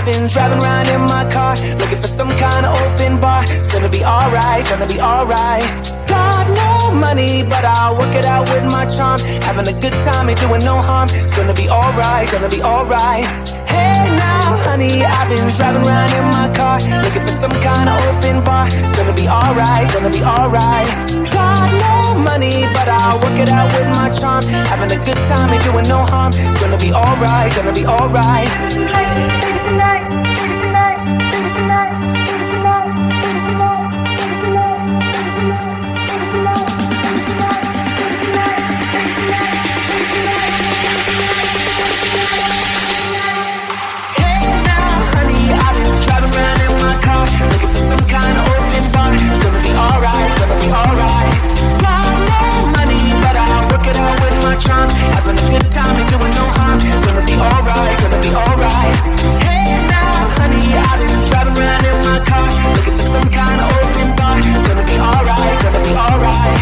I've been driving around in my car, looking for some kind of open bar. It's gonna be alright, gonna be alright. Got no money, but I'll work it out with my charm. Having a good time, ain't doing no harm. It's gonna be alright, gonna be alright. Hey now, honey, I've been driving around in my car, looking for some kind of open bar. It's gonna be alright, gonna be alright. Got no money, but I'll work it out with my charm. Having a good time, ain't doing no harm. It's gonna be alright, gonna be alright. Looking for some kind of open bar. It's gonna be alright, gonna be alright. Got no money, but I'll work it out with my charm. Having a good time, ain't doing no harm. It's gonna be alright, gonna be alright. Hey now, honey, I've been driving around in my car, looking for some kind of open bar. It's gonna be alright, gonna be alright.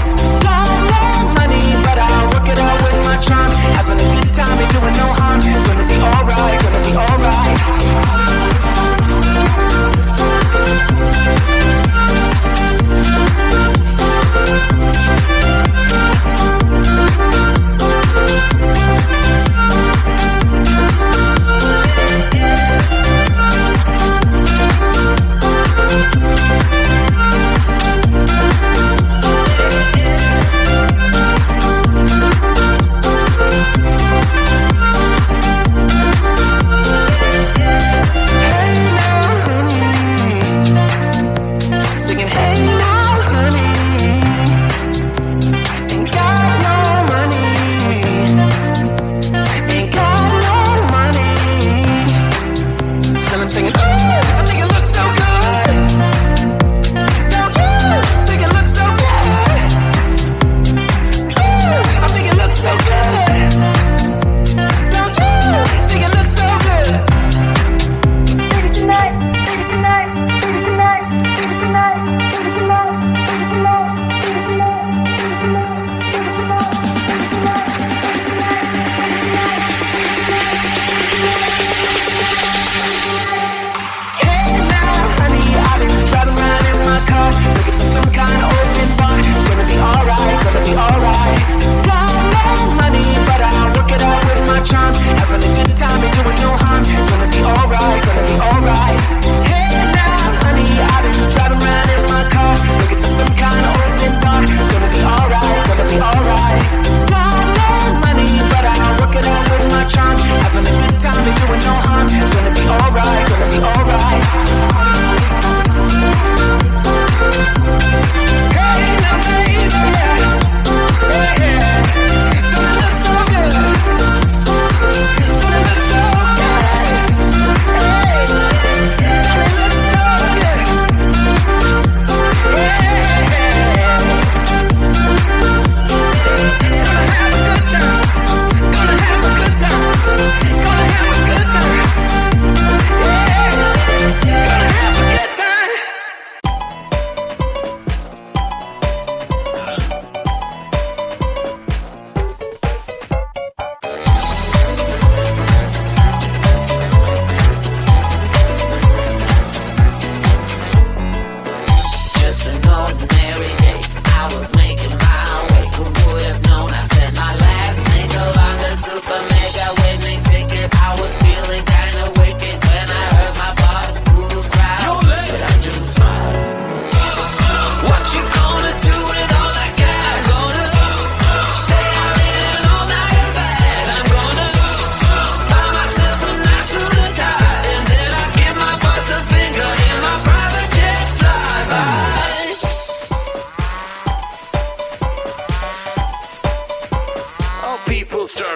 Got no money, but I'll work it out with my charm. Having a good time, ain't doing no harm. It's gonna be alright, gonna be alright.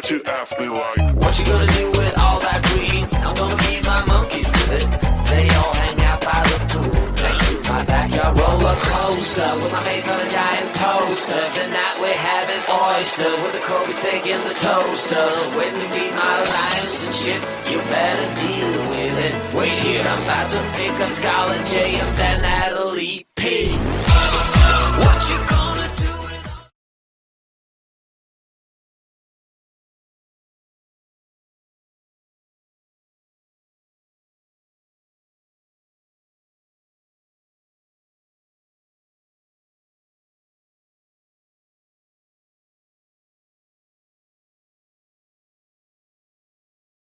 to ask me like, what you gonna do with all that green? I'm gonna feed my monkeys with it. They all hang out by the pool next to my backyard roller coaster with my face on a giant poster. Tonight we're having oysters with the Kobe steak in the toaster. Waiting to feed my lions and shit. You better deal with it. Wait here, I'm about to pick up Scarlet J and then that Elite P. What you gonna